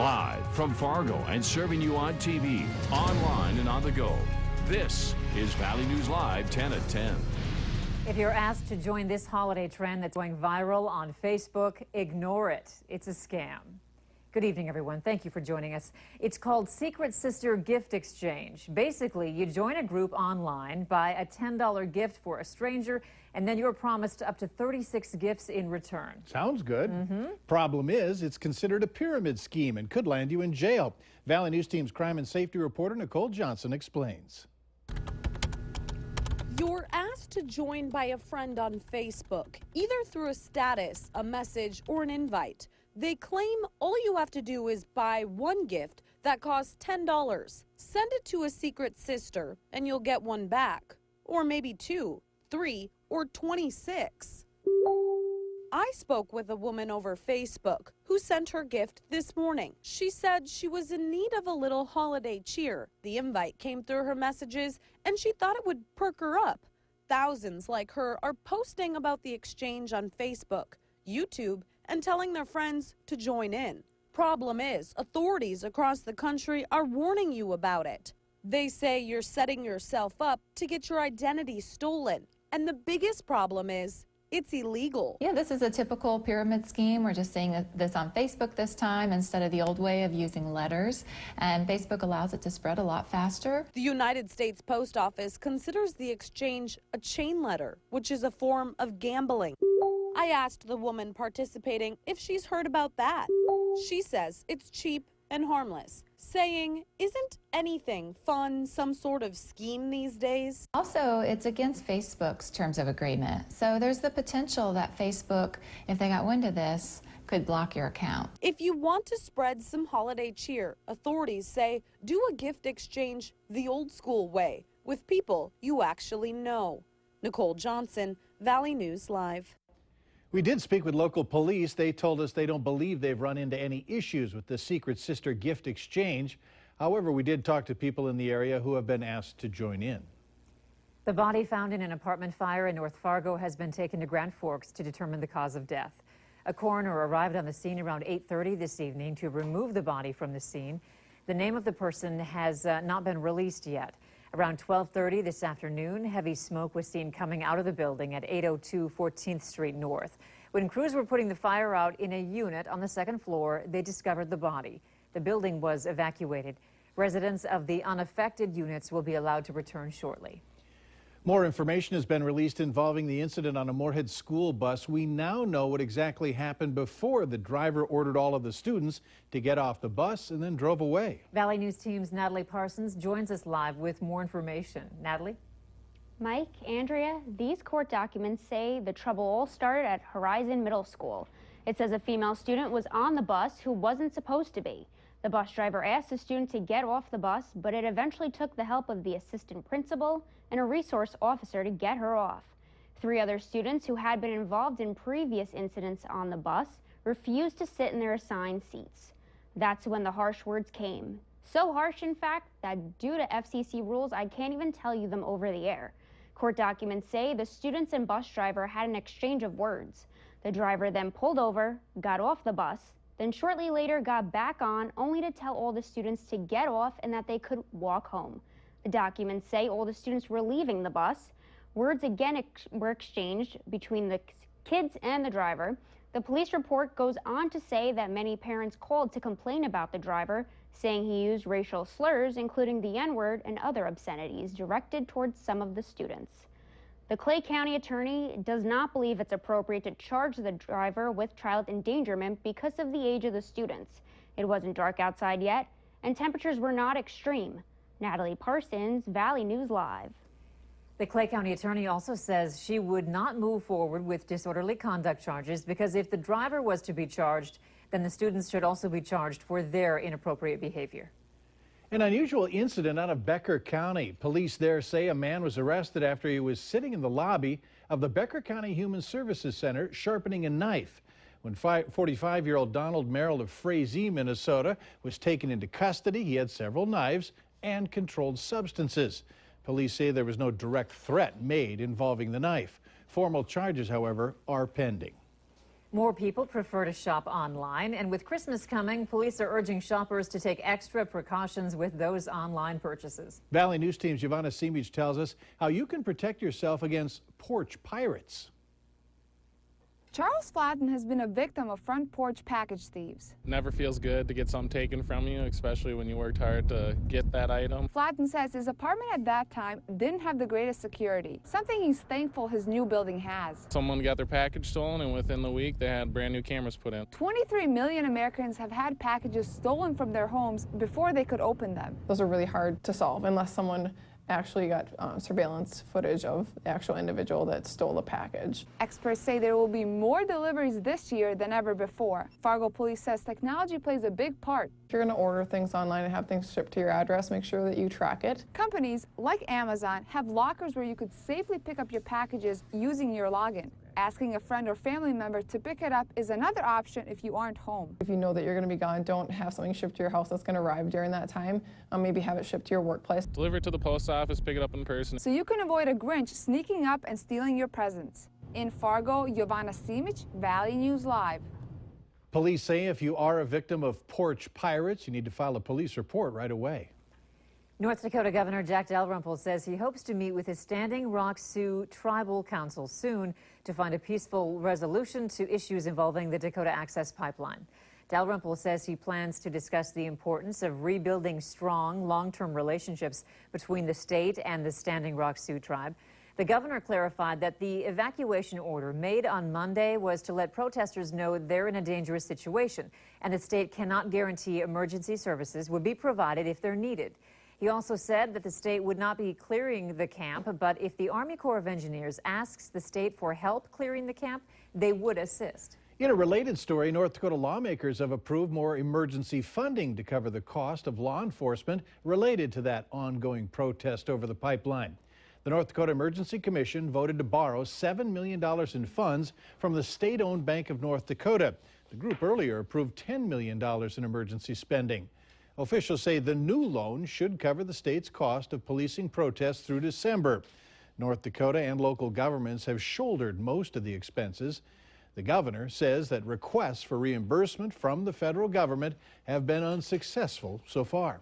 Live from Fargo and serving you on TV, online, and on the go. This is Valley News Live 10 at 10. If you're asked to join this holiday trend that's going viral on Facebook, ignore it. It's a scam. Good evening, everyone. Thank you for joining us. It's called Secret Sister Gift Exchange. Basically, you join a group online, buy a $10 gift for a stranger, and then you're promised up to 36 gifts in return. Sounds good. Problem is, it's considered a pyramid scheme and could land you in jail. Valley News Team's crime and safety reporter Nicole Johnson explains. You're asked to join by a friend on Facebook, either through a status, a message, or an invite. They claim all you have to do is buy one gift that costs $10. Send it to a secret sister and you'll get one back. Or maybe 2, 3, or 26. I spoke with a woman over Facebook who sent her gift this morning. She said she was in need of a little holiday cheer. The invite came through her messages and she thought it would perk her up. Thousands like her are posting about the exchange on Facebook, YouTube, and telling their friends to join in. Problem is, authorities across the country are warning you about it. They say you're setting yourself up to get your identity stolen. And the biggest problem is, it's illegal. Yeah, this is a typical pyramid scheme. We're just seeing this on Facebook this time instead of the old way of using letters. And Facebook allows it to spread a lot faster. The United States Post Office considers the exchange a chain letter, which is a form of gambling. I asked the woman participating if she's heard about that. She says it's cheap and harmless, saying, isn't anything fun some sort of scheme these days? Also, it's against Facebook's terms of agreement. So there's the potential that Facebook, if they got wind of this, could block your account. If you want to spread some holiday cheer, authorities say do a gift exchange the old school way with people you actually know. Nicole Johnson, Valley News Live. We did speak with local police. They told us they don't believe they've run into any issues with the Secret Sister gift exchange. However, we did talk to people in the area who have been asked to join in. The body found in an apartment fire in North Fargo has been taken to Grand Forks to determine the cause of death. A coroner arrived on the scene around 8:30 this evening to remove the body from the scene. The name of the person has not been released yet. Around 12:30 this afternoon, heavy smoke was seen coming out of the building at 802 14th Street North. When crews were putting the fire out in a unit on the second floor, they discovered the body. The building was evacuated. Residents of the unaffected units will be allowed to return shortly. More information has been released involving the incident on a Moorhead school bus. We now know what exactly happened before the driver ordered all of the students to get off the bus and then drove away. Valley News Team's Natalie Parsons joins us live with more information. Natalie? Mike, Andrea, these court documents say the trouble all started at Horizon Middle School. It says a female student was on the bus who wasn't supposed to be. The bus driver asked the student to get off the bus, but it eventually took the help of the assistant principal and a resource officer to get her off. 3 other students who had been involved in previous incidents on the bus refused to sit in their assigned seats. That's when the harsh words came. So harsh, in fact, that due to FCC rules, I can't even tell you them over the air. Court documents say the students and bus driver had an exchange of words. The driver then pulled over, got off the bus, then shortly later got back on, only to tell all the students to get off and that they could walk home. The documents say all the students were leaving the bus. Words again were exchanged between the kids and the driver. The police report goes on to say that many parents called to complain about the driver, saying he used racial slurs, including the N-word and other obscenities directed towards some of the students. The Clay County attorney does not believe it's appropriate to charge the driver with child endangerment because of the age of the students. It wasn't dark outside yet, and temperatures were not extreme. Natalie Parsons, Valley News Live. The Clay County attorney also says she would not move forward with disorderly conduct charges because if the driver was to be charged, then the students should also be charged for their inappropriate behavior. An unusual incident out of Becker County. Police there say a man was arrested after he was sitting in the lobby of the Becker County Human Services Center sharpening a knife. When 45-year-old Donald Merrill of Frazee, Minnesota, was taken into custody, he had several knives and controlled substances. Police say there was no direct threat made involving the knife. Formal charges, however, are pending. More people prefer to shop online, and with Christmas coming, police are urging shoppers to take extra precautions with those online purchases. Valley News Team's Giovanna Simic tells us how you can protect yourself against porch pirates. Charles Flatten has been a victim of front porch package thieves. Never feels good to get something taken from you, especially when you worked hard to get that item. Flatten says his apartment at that time didn't have the greatest security, something he's thankful his new building has. Someone got their package stolen, and within the week they had brand new cameras put in. 23 million Americans have had packages stolen from their homes before they could open them. Those are really hard to solve unless someone actually got surveillance footage of the actual individual that stole the package. Experts say there will be more deliveries this year than ever before. Fargo police says technology plays a big part. If you're going to order things online and have things shipped to your address, make sure that you track it. Companies like Amazon have lockers where you could safely pick up your packages using your login. Asking a friend or family member to pick it up is another option if you aren't home. If you know that you're going to be gone, don't have something shipped to your house that's going to arrive during that time. Maybe have it shipped to your workplace. Deliver it to the post office, pick it up in person. So you can avoid a Grinch sneaking up and stealing your presents. In Fargo, Giovanna Simic, Valley News Live. Police say if you are a victim of porch pirates, you need to file a police report right away. North Dakota Governor Gov Dalrymple says he hopes to meet with his Standing Rock Sioux Tribal Council soon to find a peaceful resolution to issues involving the Dakota Access Pipeline. Dalrymple says he plans to discuss the importance of rebuilding strong, long-term relationships between the state and the Standing Rock Sioux tribe. The governor clarified that the evacuation order made on Monday was to let protesters know they're in a dangerous situation, and the state cannot guarantee emergency services would be provided if they're needed. He also said that the state would not be clearing the camp, but if the Army Corps of Engineers asks the state for help clearing the camp, they would assist. In a related story, North Dakota lawmakers have approved more emergency funding to cover the cost of law enforcement related to that ongoing protest over the pipeline. The North Dakota Emergency Commission voted to borrow $7 million in funds from the state-owned Bank of North Dakota. The group earlier approved $10 million in emergency spending. Officials say the new loan should cover the state's cost of policing protests through December. North Dakota and local governments have shouldered most of the expenses. The governor says that requests for reimbursement from the federal government have been unsuccessful so far.